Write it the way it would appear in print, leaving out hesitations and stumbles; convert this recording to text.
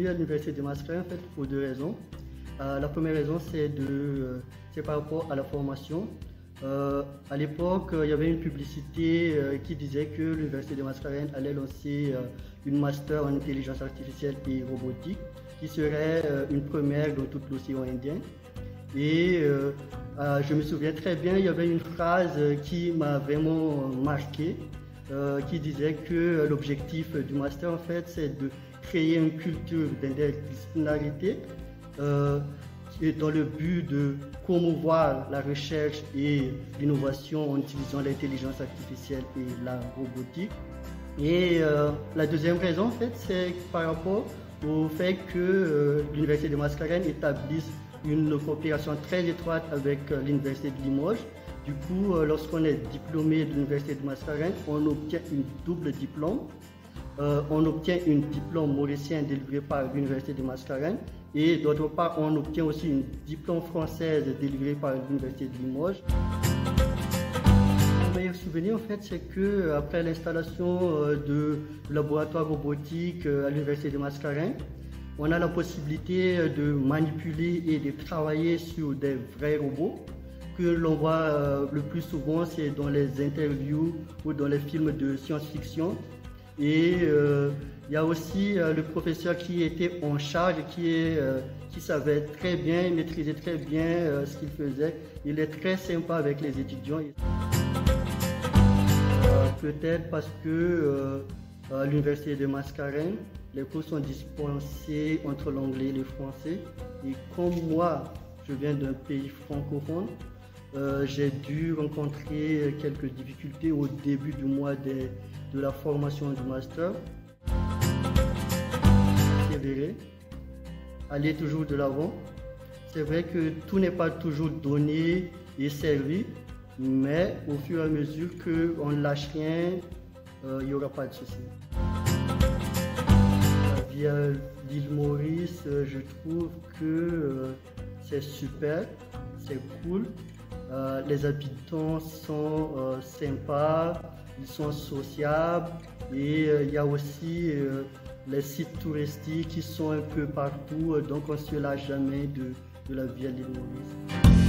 choisi l'université de Mascarain en fait, pour deux raisons. La première raison, c'est par rapport à la formation. À l'époque, il y avait une publicité qui disait que l'université de Mascarain allait lancer une master en intelligence artificielle et robotique, qui serait une première dans tout l'océan Indien. Et je me souviens très bien, il y avait une phrase qui m'a vraiment marqué, qui disait que l'objectif du master, en fait, c'est de créer une culture d'interdisciplinarité dans le but de promouvoir la recherche et l'innovation en utilisant l'intelligence artificielle et la robotique. Et la deuxième raison, en fait, c'est par rapport au fait que l'université de Mascarain établisse une coopération très étroite avec l'université de Limoges. Du coup, lorsqu'on est diplômé de l'université de Mascarain, on obtient une double diplôme. On obtient un diplôme mauricien délivré par l'université de Mascarain et d'autre part, on obtient aussi une diplôme française délivrée par l'université de Limoges. Mon meilleur souvenir, en fait, c'est que après l'installation de laboratoire robotique à l'université de Mascarain, on a la possibilité de manipuler et de travailler sur des vrais robots que l'on voit le plus souvent, c'est dans les interviews ou dans les films de science-fiction. Et il y a aussi le professeur qui était en charge, qui savait très bien, maîtrisait très bien ce qu'il faisait. Il est très sympa avec les étudiants. Peut-être parce que à l'université de Mascarain, les cours sont dispensés entre l'anglais et le français. Et comme moi, je viens d'un pays francophone, j'ai dû rencontrer quelques difficultés au début du mois de la formation du master. Persévérer, aller toujours de l'avant. C'est vrai que tout n'est pas toujours donné et servi, mais au fur et à mesure qu'on ne lâche rien, il n'y aura pas de souci. La vie à l'île Maurice, je trouve que c'est super, c'est cool. Les habitants sont sympas, ils sont sociables et il y a aussi les sites touristiques qui sont un peu partout, donc on ne se lâche jamais de la vie à l'île Maurice.